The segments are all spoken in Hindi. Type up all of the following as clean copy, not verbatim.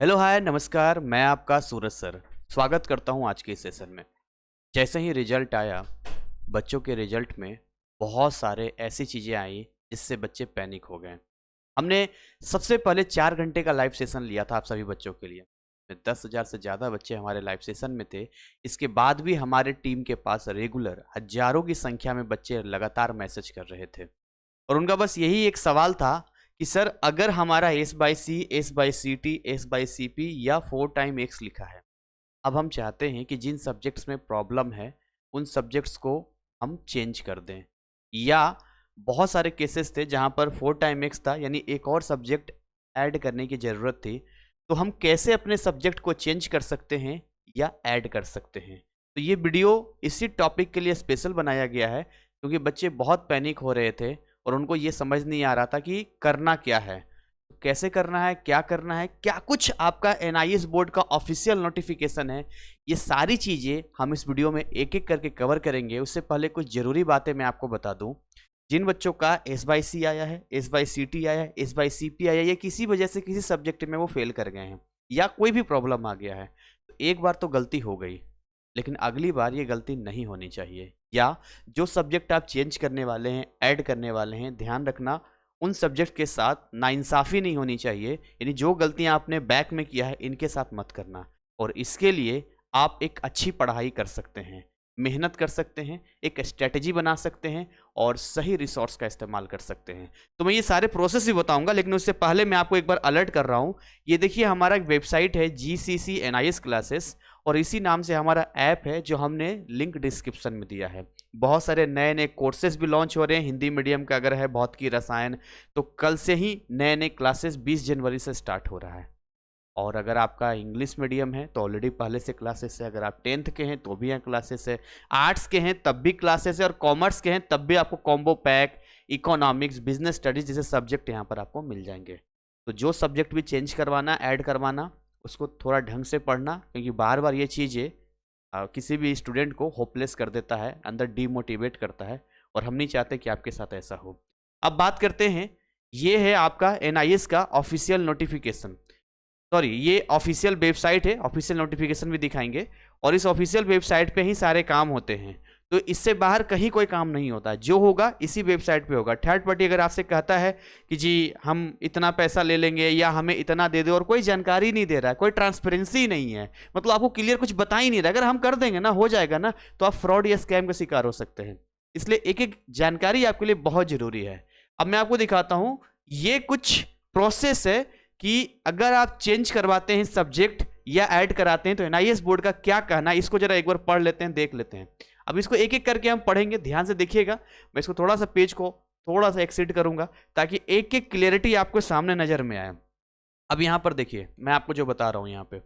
हेलो हाय नमस्कार। मैं आपका सूरज सर स्वागत करता हूं आज के इस सेशन में। जैसे ही रिजल्ट आया, बच्चों के रिजल्ट में बहुत सारे ऐसी चीज़ें आई जिससे बच्चे पैनिक हो गए। हमने सबसे पहले 4 घंटे का लाइव सेशन लिया था आप सभी बच्चों के लिए। 10,000 से ज़्यादा बच्चे हमारे लाइव सेशन में थे। इसके बाद भी हमारे टीम के पास रेगुलर हजारों की संख्या में बच्चे लगातार मैसेज कर रहे थे और उनका बस यही एक सवाल था कि सर अगर हमारा S by C, S by C T, S by C P या 4 टाइम एक्स लिखा है, अब हम चाहते हैं कि जिन सब्जेक्ट्स में प्रॉब्लम है उन सब्जेक्ट्स को हम चेंज कर दें। या बहुत सारे केसेस थे जहां पर 4 टाइम एक्स था, यानी एक और सब्जेक्ट ऐड करने की ज़रूरत थी। तो हम कैसे अपने सब्जेक्ट को चेंज कर सकते हैं या ऐड कर सकते हैं। तो ये वीडियो इसी टॉपिक के लिए स्पेशल बनाया गया है क्योंकि बच्चे बहुत पैनिक हो रहे थे और उनको ये समझ नहीं आ रहा था कि करना क्या है, कैसे करना है, क्या करना है, क्या कुछ आपका एनआईएस बोर्ड का ऑफिशियल नोटिफिकेशन है। ये सारी चीज़ें हम इस वीडियो में एक एक करके कवर करेंगे। उससे पहले कुछ ज़रूरी बातें मैं आपको बता दूं। जिन बच्चों का एस बाई सी आया है, एस बाई सी टी आया है, एस बाई सी पी आया है, या किसी वजह से किसी सब्जेक्ट में वो फेल कर गए हैं या कोई भी प्रॉब्लम आ गया है, तो एक बार तो गलती हो गई, लेकिन अगली बार ये गलती नहीं होनी चाहिए। या जो सब्जेक्ट आप चेंज करने वाले हैं, ऐड करने वाले हैं, ध्यान रखना उन सब्जेक्ट के साथ नाइंसाफ़ी नहीं होनी चाहिए। यानी जो गलतियां आपने बैक में किया है इनके साथ मत करना। और इसके लिए आप एक अच्छी पढ़ाई कर सकते हैं, मेहनत कर सकते हैं, एक स्ट्रेटजी बना सकते हैं और सही रिसोर्स का इस्तेमाल कर सकते हैं। तो मैं ये सारे प्रोसेस भी बताऊंगा, लेकिन उससे पहले मैं आपको एक बार अलर्ट कर रहा हूँ। ये देखिए हमारा एक वेबसाइट है GCC NIS क्लासेस, और इसी नाम से हमारा ऐप है जो हमने लिंक डिस्क्रिप्शन में दिया है। बहुत सारे नए नए कोर्सेज भी लॉन्च हो रहे हैं। हिंदी मीडियम का अगर है भौतिकी रसायन, तो कल से ही नए नए क्लासेस 20 जनवरी से स्टार्ट हो रहा है। और अगर आपका इंग्लिश मीडियम है तो ऑलरेडी पहले से क्लासेस है। अगर आप 10th के हैं तो भी यहाँ क्लासेस है, आर्ट्स के हैं तब भी क्लासेस है, और कॉमर्स के हैं तब भी आपको combo pack, economics, business studies जैसे सब्जेक्ट यहाँ पर आपको मिल जाएंगे। तो जो सब्जेक्ट भी चेंज करवाना, ऐड करवाना, उसको थोड़ा ढंग से पढ़ना, क्योंकि बार बार ये चीज़ें किसी भी स्टूडेंट को होपलेस कर देता है, अंदर डीमोटिवेट करता है, और हम नहीं चाहते कि आपके साथ ऐसा हो। अब बात करते हैं, ये है आपका एनआईएस का ऑफिशियल नोटिफिकेशन। सॉरी, ये ऑफिशियल वेबसाइट है, ऑफिशियल नोटिफिकेशन भी दिखाएंगे, और इस ऑफिशियल वेबसाइट पे ही सारे काम होते हैं। तो इससे बाहर कहीं कोई काम नहीं होता, जो होगा इसी वेबसाइट पे होगा। थर्ड पार्टी अगर आपसे कहता है कि जी हम इतना पैसा ले लेंगे या हमें इतना दे दो, और कोई जानकारी नहीं दे रहा है, कोई ट्रांसपेरेंसी नहीं है, मतलब आपको क्लियर कुछ बता ही नहीं रहा, अगर हम कर देंगे ना, हो जाएगा ना, तो आप फ्रॉड या स्कैम का शिकार हो सकते हैं। इसलिए एक एक जानकारी आपके लिए बहुत जरूरी है। अब मैं आपको दिखाता हूं, ये कुछ प्रोसेस है कि अगर आप चेंज करवाते हैं सब्जेक्ट या ऐड कराते हैं तो एनआईएस बोर्ड का क्या कहना है, इसको जरा एक बार पढ़ लेते हैं, देख लेते हैं। अब इसको एक एक करके हम पढ़ेंगे, ध्यान से देखिएगा। मैं इसको थोड़ा सा पेज को थोड़ा सा एक्सीड करूंगा ताकि एक एक क्लियरिटी आपको सामने नजर में आए। अब यहां पर देखिए, मैं आपको जो बता रहा हूं, यहां पे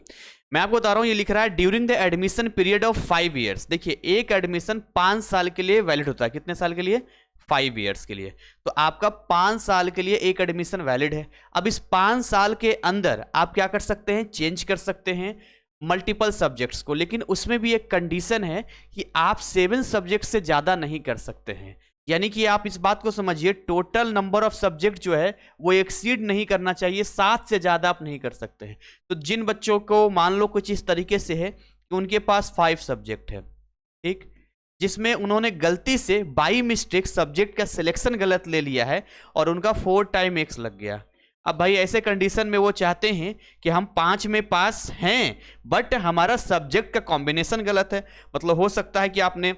मैं आपको बता रहा हूं, ये लिख रहा है during the admission period of 5 years। देखिए, एक एडमिशन 5 साल के लिए वैलिड होता है। कितने साल के लिए? 5 years के लिए। तो आपका 5 साल के लिए एक एडमिशन वैलिड है। अब इस 5 साल के अंदर आप क्या कर सकते हैं? चेंज कर सकते हैं मल्टीपल सब्जेक्ट्स को, लेकिन उसमें भी एक कंडीशन है कि आप 7 सब्जेक्ट से ज्यादा नहीं कर सकते हैं। यानी कि आप इस बात को समझिए, टोटल नंबर ऑफ सब्जेक्ट जो है वो एक्सीड नहीं करना चाहिए, 7 से ज्यादा आप नहीं कर सकते हैं। तो जिन बच्चों को मान लो कुछ इस तरीके से है कि उनके पास 5 सब्जेक्ट है, ठीक, जिसमें उन्होंने गलती से बाई मिस्टेक सब्जेक्ट का सिलेक्शन गलत ले लिया है और उनका 4 टाइम एक्स लग गया। अब भाई ऐसे कंडीशन में वो चाहते हैं कि हम 5 में पास हैं, बट हमारा सब्जेक्ट का कॉम्बिनेशन गलत है। मतलब हो सकता है कि आपने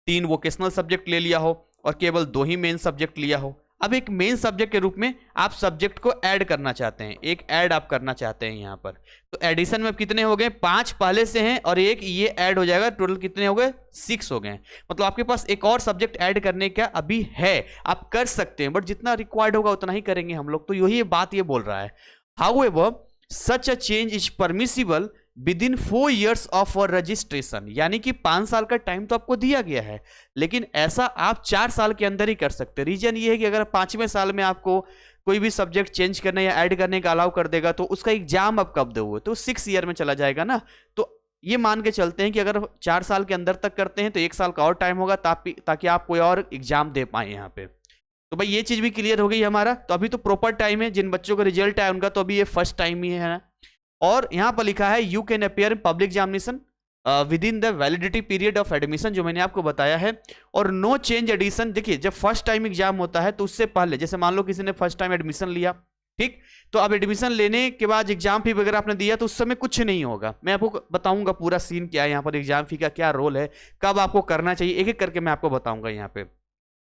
3 वोकेशनल सब्जेक्ट ले लिया हो और केवल 2 ही मेन सब्जेक्ट लिया हो। अब एक मेन सब्जेक्ट के रूप में आप सब्जेक्ट को ऐड करना चाहते हैं, एक ऐड आप करना चाहते हैं यहाँ पर। तो एडिशन में अब कितने हो गए? 5 पहले से हैं और एक ये ऐड हो जाएगा, टोटल कितने हो गए? 6 हो गए। मतलब आपके पास एक और सब्जेक्ट ऐड करने का अभी है, आप कर सकते हैं, बट जितना रिक्वायर्ड होगा उतना ही करेंगे हम लोग। तो यही बात ये बोल रहा है। However such a change is permissible with in 4 years of registration. यानी कि 5 साल का टाइम तो आपको दिया गया है, लेकिन ऐसा आप 4 साल के अंदर ही कर सकते हैं। रीजन ये है कि अगर 5वें साल में आपको कोई भी सब्जेक्ट चेंज करने या ऐड करने का अलाउ कर देगा तो उसका एग्जाम आप कब दोगे? तो 6 ईयर में चला जाएगा ना। तो ये मान के चलते हैं कि अगर 4 साल के अंदर तक करते हैं तो 1 साल का और टाइम होगा ताकि आप कोई और एग्जाम दे पाए यहाँ पे। तो भाई ये चीज भी क्लियर हो गई हमारा। तो अभी तो प्रॉपर टाइम है। जिन बच्चों का रिजल्ट आया उनका तो अभी ये फर्स्ट टाइम ही है ना। और यहां पर लिखा है you can appear in public examination with in the validity period of admission, जो मैंने आपको बताया है। और नो चेंज एडिशन, देखिए जब फर्स्ट टाइम एग्जाम होता है तो उससे पहले, जैसे मान लो किसी ने फर्स्ट टाइम एडमिशन लिया, ठीक, तो अब एडमिशन लेने के बाद एग्जाम फी वगैरह आपने दिया तो उस समय कुछ नहीं होगा। मैं आपको बताऊंगा पूरा सीन क्या है यहाँ पर, एग्जाम फी का क्या रोल है, कब आपको करना चाहिए, एक एक करके मैं आपको बताऊंगा यहाँ पे।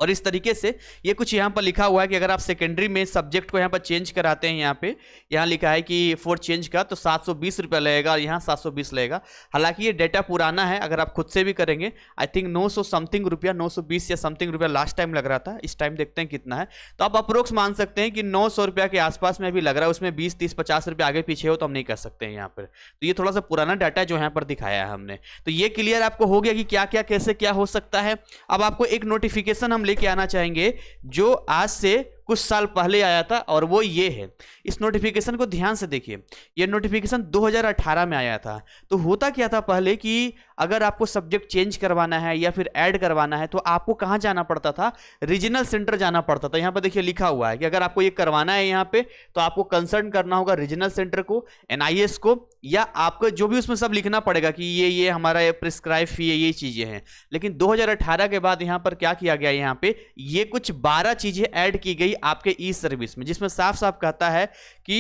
और इस तरीके से ये कुछ यहाँ पर लिखा हुआ है कि अगर आप सेकेंडरी में सब्जेक्ट को यहाँ पर चेंज कराते हैं, यहाँ पे यहाँ लिखा है कि फॉर चेंज का तो 720 रुपया लगेगा और यहाँ 720 लगेगा। हालांकि ये डेटा पुराना है, अगर आप खुद से भी करेंगे आई थिंक 900 समथिंग रुपया, 920 या समथिंग रुपया लास्ट टाइम लग रहा था, इस टाइम देखते हैं कितना है। तो आप अप्रोक्स मान सकते हैं कि 900 रुपया के आसपास में अभी लग रहा है, उसमें 20, 30, 50 रुपया आगे पीछे हो तो हम नहीं कर सकते हैं यहाँ पर। तो ये थोड़ा सा पुराना डाटा है जो यहाँ पर दिखाया है हमने। तो ये क्लियर आपको हो गया कि क्या क्या कैसे क्या हो सकता है। अब आपको एक नोटिफिकेशन हम लेके आना चाहेंगे जो आज से कुछ साल पहले आया था, और वो ये है। इस नोटिफिकेशन को ध्यान से देखिए, ये नोटिफिकेशन 2018 में आया था। तो होता क्या था पहले कि अगर आपको सब्जेक्ट चेंज करवाना है या फिर ऐड करवाना है तो आपको कहां जाना पड़ता था, रीजनल सेंटर जाना पड़ता था। यहां पर देखिए लिखा हुआ है कि अगर आपको ये करवाना है यहाँ पे तो आपको कंसल्ट करना होगा रीजनल सेंटर को, NIS को, या आपको जो भी उसमें सब लिखना पड़ेगा कि ये हमारा प्रिस्क्राइब फी है, ये चीजें हैं। लेकिन 2018 के बाद यहाँ पर क्या किया गया, यहाँ पे ये कुछ 12 चीजें ऐड की गई आपके ई सर्विस में, जिसमें साफ साफ कहता है कि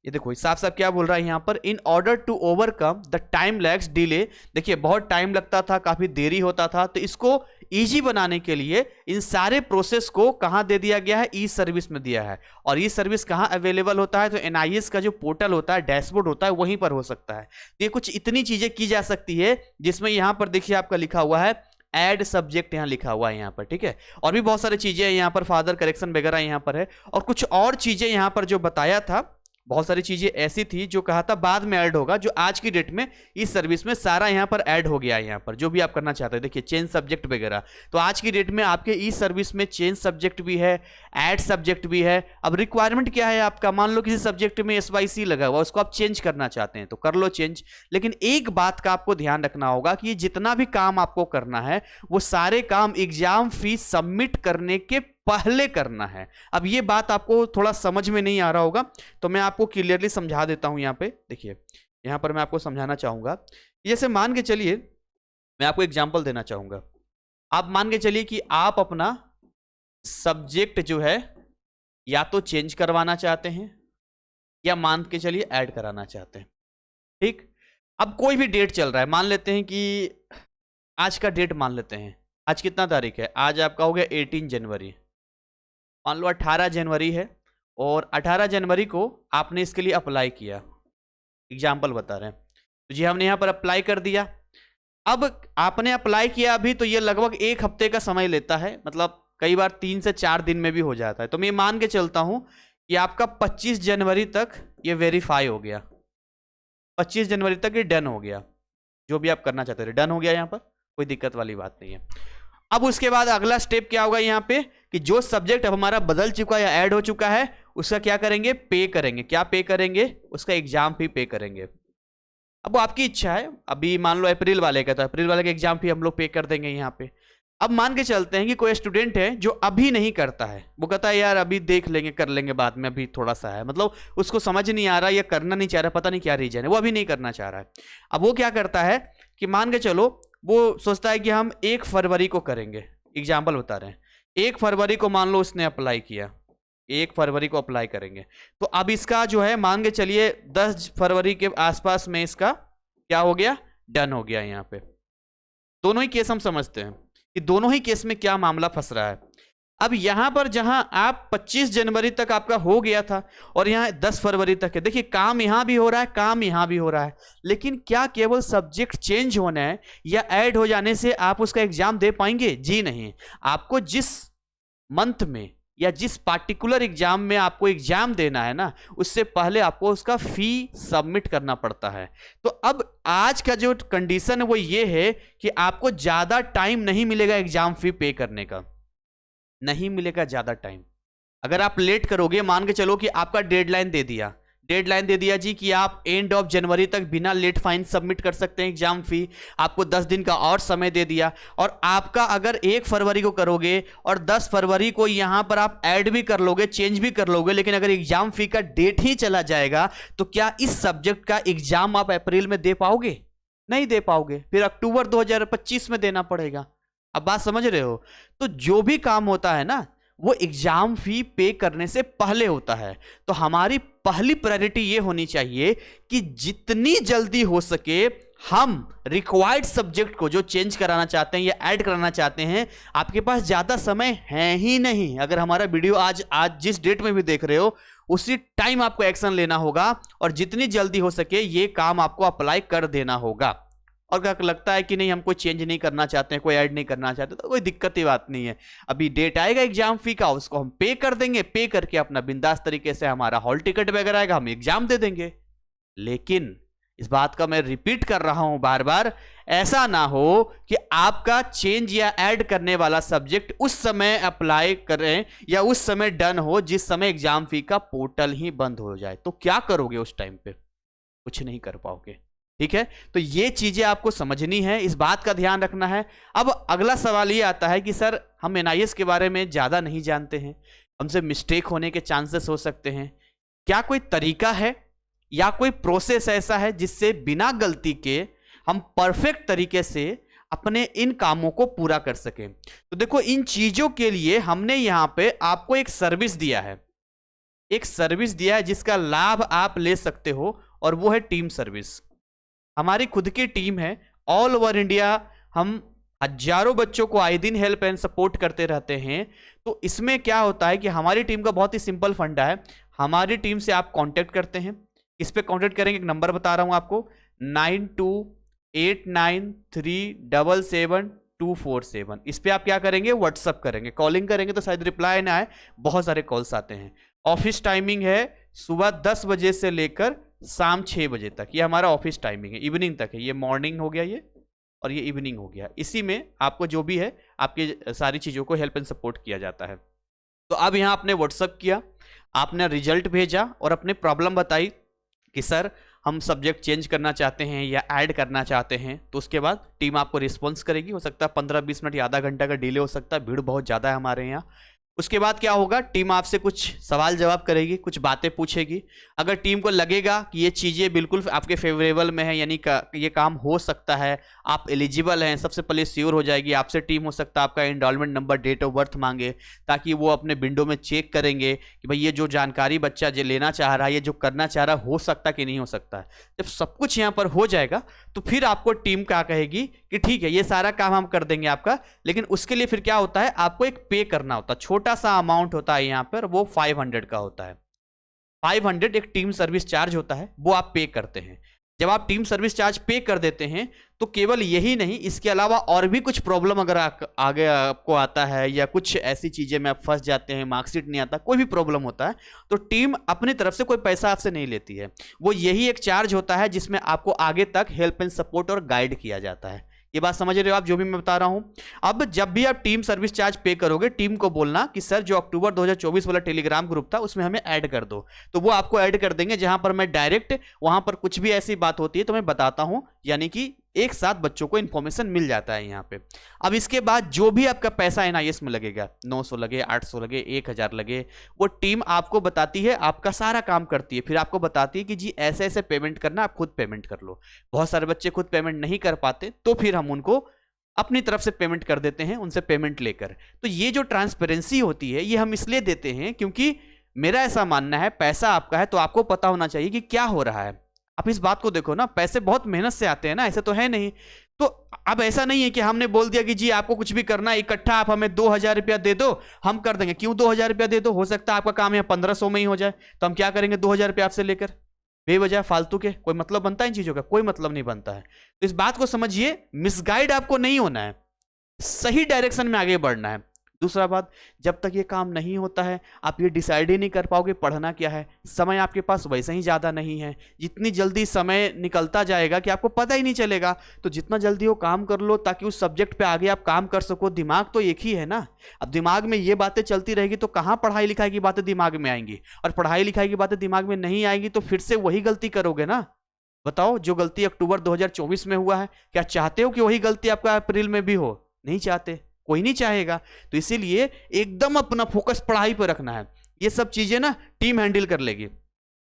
ये देखो साफ साफ क्या बोल रहा है यहाँ पर, in order to overcome the time lags delay. देखिए बहुत टाइम लगता था, काफी देरी होता था, तो इसको इजी बनाने के लिए इन सारे प्रोसेस को कहां दे दिया गया है, ई सर्विस में दिया है। और ई सर्विस कहां अवेलेबल होता है, तो NIS का जो पोर्टल होता है, डैशबोर्ड होता है, वहीं पर हो सकता है। ये कुछ इतनी चीजें की जा सकती है जिसमें यहां पर देखिए आपका लिखा हुआ है ऐड सब्जेक्ट, यहां लिखा हुआ है यहाँ पर, ठीक है। और भी बहुत सारी चीजें यहाँ पर, फादर करेक्शन वगैरह यहाँ पर है, और कुछ और चीजें यहाँ पर जो बताया था, बहुत सारी चीजें ऐसी थी जो कहा था बाद में ऐड होगा, जो आज की डेट में इस सर्विस में सारा यहाँ पर ऐड हो गया है। यहाँ पर जो भी आप करना चाहते हैं, देखिए चेंज सब्जेक्ट वगैरह, तो आज की डेट में आपके इस सर्विस में चेंज सब्जेक्ट भी है, ऐड सब्जेक्ट भी है। अब रिक्वायरमेंट क्या है आपका, मान लो किसी सब्जेक्ट में SYC लगा हुआ, उसको आप चेंज करना चाहते हैं तो कर लो चेंज। लेकिन एक बात का आपको ध्यान रखना होगा कि जितना भी काम आपको करना है वो सारे काम एग्जाम फीस सबमिट करने के पहले करना है। अब ये बात आपको थोड़ा समझ में नहीं आ रहा होगा तो मैं आपको क्लियरली समझा देता हूं। यहाँ पे देखिए, यहाँ पर मैं आपको समझाना चाहूंगा, जैसे मान के चलिए, मैं आपको एग्जांपल देना चाहूंगा। आप मान के चलिए कि आप अपना सब्जेक्ट जो है या तो चेंज करवाना चाहते हैं या मान के चलिए ऐड कराना चाहते हैं, ठीक। अब कोई भी डेट चल रहा है, मान लेते हैं कि आज का डेट मान लेते हैं, आज कितना तारीख है, आज आपका हो गया 18 जनवरी, मान लो 18 जनवरी है, और 18 जनवरी को आपने इसके लिए अप्लाई किया, एग्जाम्पल बता रहे हैं। तो जी हमने यहाँ पर अप्लाई कर दिया। अब आपने अप्लाई किया अभी, तो ये लगभग 1 हफ्ते का समय लेता है, मतलब कई बार 3 से 4 दिन में भी हो जाता है। तो मैं मान के चलता हूं कि आपका 25 जनवरी तक ये वेरीफाई हो गया, 25 जनवरी तक ये डन हो गया, जो भी आप करना चाहते थे डन हो गया, यहाँ पर कोई दिक्कत वाली बात नहीं है। अब उसके बाद अगला स्टेप क्या होगा यहाँ पे, कि जो सब्जेक्ट अब हमारा बदल चुका है या ऐड हो चुका है उसका क्या करेंगे, पे करेंगे। क्या पे करेंगे, उसका एग्जाम फी पे करेंगे। अब वो आपकी इच्छा है, अभी मान लो अप्रैल वाले का, तो अप्रैल वाले का एग्जाम फी हम लोग पे कर देंगे यहाँ पे। अब मान के चलते हैं कि कोई स्टूडेंट है जो अभी नहीं करता है, वो कहता है यार अभी देख लेंगे, कर लेंगे बाद में, अभी थोड़ा सा है, मतलब उसको समझ नहीं आ रहा या करना नहीं चाह रहा, पता नहीं क्या रीजन है, वो अभी नहीं करना चाह रहा है। अब वो क्या करता है कि मान के चलो वो सोचता है कि हम 1 फरवरी को करेंगे, एग्जाम्पल बता रहे हैं, 1 फरवरी को मान लो उसने अप्लाई किया, 1 फरवरी को अप्लाई करेंगे। तो अब इसका जो है मान के चलिए 10 फरवरी के आसपास में इसका क्या हो गया, डन हो गया। यहाँ पे दोनों ही केस हम समझते हैं कि दोनों ही केस में क्या मामला फंस रहा है। अब यहां पर जहां आप 25 जनवरी तक आपका हो गया था और यहां 10 फरवरी तक है, देखिए काम यहां भी हो रहा है, काम यहां भी हो रहा है, लेकिन क्या केवल सब्जेक्ट चेंज होना है या ऐड हो जाने से आप उसका एग्जाम दे पाएंगे? जी नहीं। आपको जिस मंथ में या जिस पार्टिकुलर एग्जाम में आपको एग्जाम देना है ना, उससे पहले आपको उसका फी सबमिट करना पड़ता है। तो अब आज का जो कंडीशन है वो ये है कि आपको ज्यादा टाइम नहीं मिलेगा एग्जाम फी पे करने का, नहीं मिलेगा ज्यादा टाइम। अगर आप लेट करोगे, मान के चलो कि आपका डेडलाइन दे दिया डेडलाइन दे दिया जी कि आप एंड ऑफ जनवरी तक बिना लेट फाइन सबमिट कर सकते हैं एग्जाम फी, आपको 10 दिन का और समय दे दिया। और आपका अगर 1 फरवरी को करोगे और 10 फरवरी को यहां पर आप ऐड भी कर लोगे, चेंज भी कर लोगे, लेकिन अगर एग्जाम फी का डेट ही चला जाएगा तो क्या इस सब्जेक्ट का एग्जाम आप अप्रैल में दे पाओगे? नहीं दे पाओगे, फिर अक्टूबर 2025 में देना पड़ेगा। अब बात समझ रहे हो? तो जो भी काम होता है ना वो एग्जाम फी पे करने से पहले होता है। तो हमारी पहली प्रायोरिटी ये होनी चाहिए कि जितनी जल्दी हो सके हम रिक्वायर्ड सब्जेक्ट को जो चेंज कराना चाहते हैं या ऐड कराना चाहते हैं, आपके पास ज्यादा समय है ही नहीं। अगर हमारा वीडियो आज जिस डेट में भी देख रहे हो उसी टाइम आपको एक्शन लेना होगा और जितनी जल्दी हो सके ये काम आपको अप्लाई कर देना होगा। और अगर लगता है कि नहीं हम कोई चेंज नहीं करना चाहते हैं, कोई ऐड नहीं करना चाहते, तो कोई दिक्कत की बात नहीं है। अभी डेट आएगा एग्जाम फी का, उसको हम पे कर देंगे, पे करके अपना बिंदास तरीके से हमारा हॉल टिकट वगैरह आएगा, हम एग्जाम दे देंगे। लेकिन इस बात का मैं रिपीट कर रहा हूं बार बार, ऐसा ना हो कि आपका चेंज या ऐड करने वाला सब्जेक्ट उस समय अप्लाई करें या उस समय डन हो जिस समय एग्जाम फी का पोर्टल ही बंद हो जाए। तो क्या करोगे उस टाइम पे? कुछ नहीं कर पाओगे। ठीक है, तो ये चीजें आपको समझनी है, इस बात का ध्यान रखना है। अब अगला सवाल ये आता है कि सर हम एनआईएस के बारे में ज्यादा नहीं जानते हैं, हमसे मिस्टेक होने के चांसेस हो सकते हैं, क्या कोई तरीका है या कोई प्रोसेस ऐसा है जिससे बिना गलती के हम परफेक्ट तरीके से अपने इन कामों को पूरा कर सकें? तो देखो, इन चीजों के लिए हमने यहां पे आपको एक सर्विस दिया है, एक सर्विस दिया है जिसका लाभ आप ले सकते हो, और वो है टीम सर्विस। हमारी खुद की टीम है, ऑल ओवर इंडिया हम हजारों बच्चों को आए दिन हेल्प एंड सपोर्ट करते रहते हैं। तो इसमें क्या होता है कि हमारी टीम का बहुत ही सिंपल फंडा है। हमारी टीम से आप कांटेक्ट करते हैं, इस पे कांटेक्ट करेंगे, एक नंबर बता रहा हूं आपको, 9289377247। इस पे आप क्या करेंगे? व्हाट्सअप करेंगे। कॉलिंग करेंगे तो शायद रिप्लाई ना आए, बहुत सारे कॉल्स आते हैं। ऑफिस टाइमिंग है सुबह 10 बजे से लेकर शाम 6 बजे तक, ये हमारा ऑफिस टाइमिंग है, इवनिंग तक है। ये मॉर्निंग हो गया ये, और ये इवनिंग हो गया। इसी में आपको जो भी है आपकी सारी चीज़ों को हेल्प एंड सपोर्ट किया जाता है। तो अब यहाँ आपने व्हाट्सअप किया, आपने रिजल्ट भेजा और अपने प्रॉब्लम बताई कि सर हम सब्जेक्ट चेंज करना चाहते हैं या ऐड करना चाहते हैं। तो उसके बाद टीम आपको रिस्पॉन्स करेगी। हो सकता है 15-20 मिनट या आधा घंटा का डिले हो सकता है, भीड़ बहुत ज़्यादा है हमारे यहाँ। उसके बाद क्या होगा, टीम आपसे कुछ सवाल जवाब करेगी, कुछ बातें पूछेगी। अगर टीम को लगेगा कि ये चीज़ें बिल्कुल आपके फेवरेबल में है, यानी ये काम हो सकता है, आप एलिजिबल हैं, सबसे पहले श्योर हो जाएगी आपसे टीम। हो सकता है आपका enrolment number, date of birth मांगे, ताकि वो अपने विंडो में चेक करेंगे कि भाई ये जो जानकारी बच्चा जो लेना चाह रहा है, ये जो करना चाह रहा है, हो सकता कि नहीं हो सकता है। जब सब कुछ यहाँ पर हो जाएगा तो फिर आपको टीम क्या कहेगी कि ठीक है ये सारा काम हम कर देंगे आपका, लेकिन उसके लिए फिर क्या होता है, आपको एक पे करना होता है। छोटा सा अमाउंट होता है यहाँ पर, वो 500 का होता है। 500 एक टीम सर्विस चार्ज होता है, वो आप पे करते हैं। जब आप टीम सर्विस चार्ज पे कर देते हैं तो केवल यही नहीं, इसके अलावा और भी कुछ प्रॉब्लम अगर आगे आपको आता है या कुछ ऐसी चीजें में आप फंस जाते हैं, मार्कशीट नहीं आता, कोई भी प्रॉब्लम होता है, तो टीम अपनी तरफ से कोई पैसा आपसे नहीं लेती है। वो यही एक चार्ज होता है जिसमें आपको आगे तक हेल्प एंड सपोर्ट और गाइड किया जाता है। ये बात समझ रहे हो आप जो भी मैं बता रहा हूं? अब जब भी आप टीम सर्विस चार्ज पे करोगे, टीम को बोलना कि सर जो अक्टूबर 2024 वाला टेलीग्राम ग्रुप था उसमें हमें ऐड कर दो, तो वो आपको ऐड कर देंगे, जहां पर मैं डायरेक्ट वहां पर कुछ भी ऐसी बात होती है तो मैं बताता हूं, यानी कि एक साथ बच्चों को इन्फॉर्मेशन मिल जाता है यहाँ पे। अब इसके बाद जो भी आपका पैसा एनआईएस में लगेगा, 900 लगे, 800 लगे, 1000 लगे, वो टीम आपको बताती है, आपका सारा काम करती है। फिर आपको बताती है कि जी ऐसे ऐसे पेमेंट करना, आप खुद पेमेंट कर लो। बहुत सारे बच्चे खुद पेमेंट नहीं कर पाते, तो फिर हम उनको अपनी तरफ से पेमेंट कर देते हैं, उनसे पेमेंट लेकर। तो ये जो ट्रांसपेरेंसी होती है ये हम इसलिए देते हैं क्योंकि मेरा ऐसा मानना है, पैसा आपका है तो आपको पता होना चाहिए कि क्या हो रहा है। आप इस बात को देखो ना, पैसे बहुत मेहनत से आते हैं ना, ऐसे तो है नहीं। तो अब ऐसा नहीं है कि हमने बोल दिया कि जी आपको कुछ भी करना है इकट्ठा, आप हमें 2000 रुपया दे दो हम कर देंगे। क्यों 2000 रुपया दे दो? हो सकता है आपका काम यहाँ 1500 में ही हो जाए, तो हम क्या करेंगे 2000 रुपया आपसे लेकर? बेवजह फालतू के कोई मतलब बनता है इन चीजों का? कोई मतलब नहीं बनता है। तो इस बात को समझिए, मिसगाइड आपको नहीं होना है, सही डायरेक्शन में आगे बढ़ना है। दूसरा बात, जब तक ये काम नहीं होता है आप ये डिसाइड ही नहीं कर पाओगे पढ़ना क्या है। समय आपके पास वैसे ही ज़्यादा नहीं है, जितनी जल्दी समय निकलता जाएगा कि आपको पता ही नहीं चलेगा। तो जितना जल्दी वो काम कर लो ताकि उस सब्जेक्ट पे आगे आप काम कर सको। दिमाग तो एक ही है ना। अब दिमाग में ये बातें चलती रहेगी तो कहाँ पढ़ाई लिखाई की बातें दिमाग में आएंगी, और पढ़ाई लिखाई की बातें दिमाग में नहीं आएंगी तो फिर से वही गलती करोगे ना। बताओ, जो गलती अक्टूबर 2024 में हुआ है, क्या चाहते हो कि वही गलती आपका अप्रैल में भी हो? नहीं चाहते, कोई नहीं चाहेगा। तो इसीलिए एकदम अपना फोकस पढ़ाई पर रखना है। ये सब चीजें ना टीम हैंडल कर लेगी।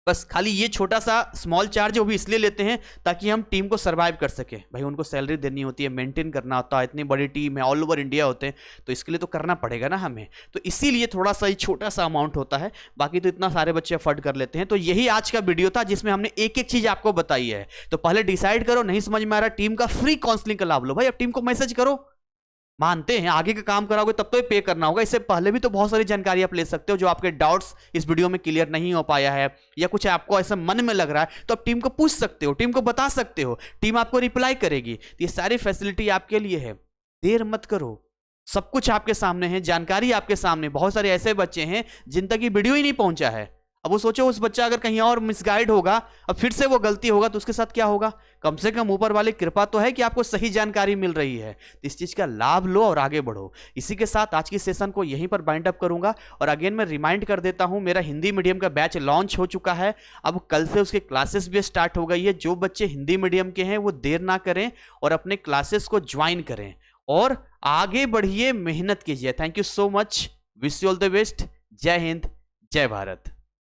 बस खाली ये छोटा सा स्मॉल चार्ज वो भी इसलिए लेते हैं ताकि हम टीम को सर्वाइव कर सके। भाई उनको सैलरी देनी होती है, मेंटेन करना होता है, इतनी बड़ी टीम है, ऑल ओवर इंडिया होते हैं, तो इसके लिए तो करना पड़ेगा ना हमें। तो इसीलिए थोड़ा सा ही छोटा सा अमाउंट होता है, बाकी तो इतना सारे बच्चे अफोर्ड कर लेते हैं। तो यही आज का वीडियो था जिसमें हमने एक एक चीज आपको बताई है। तो पहले डिसाइड करो, नहीं समझ में आ रहा, टीम का फ्री काउंसलिंग का लाभ लो। भाई अब टीम को मैसेज करो, मानते हैं आगे का काम कराओगे तब तो ये पे करना होगा। इससे पहले भी तो बहुत सारी जानकारी आप ले सकते हो। जो आपके डाउट्स इस वीडियो में क्लियर नहीं हो पाया है या कुछ आपको ऐसा मन में लग रहा है तो आप टीम को पूछ सकते हो, टीम को बता सकते हो, टीम आपको रिप्लाई करेगी। तो ये सारी फैसिलिटी आपके लिए है, देर मत करो। सब कुछ आपके सामने है, जानकारी आपके सामने। बहुत सारे ऐसे बच्चे हैं जिन तक ये वीडियो ही नहीं पहुंचा है। अब वो सोचो उस बच्चा अगर कहीं और मिसगाइड होगा, अब फिर से वो गलती होगा तो उसके साथ क्या होगा। कम से कम ऊपर वाले कृपा तो है कि आपको सही जानकारी मिल रही है। तो इस चीज का लाभ लो और आगे बढ़ो। इसी के साथ आज की सेशन को यहीं पर बाइंड अप करूंगा। और अगेन मैं रिमाइंड कर देता हूं, मेरा हिंदी मीडियम का बैच लॉन्च हो चुका है। अब कल से उसके क्लासेस भी स्टार्ट हो गई है। जो बच्चे हिंदी मीडियम के हैं वो देर ना करें और अपने क्लासेस को ज्वाइन करें और आगे बढ़िए, मेहनत कीजिए। Thank you so much, wish you all the best. जय हिंद, जय भारत।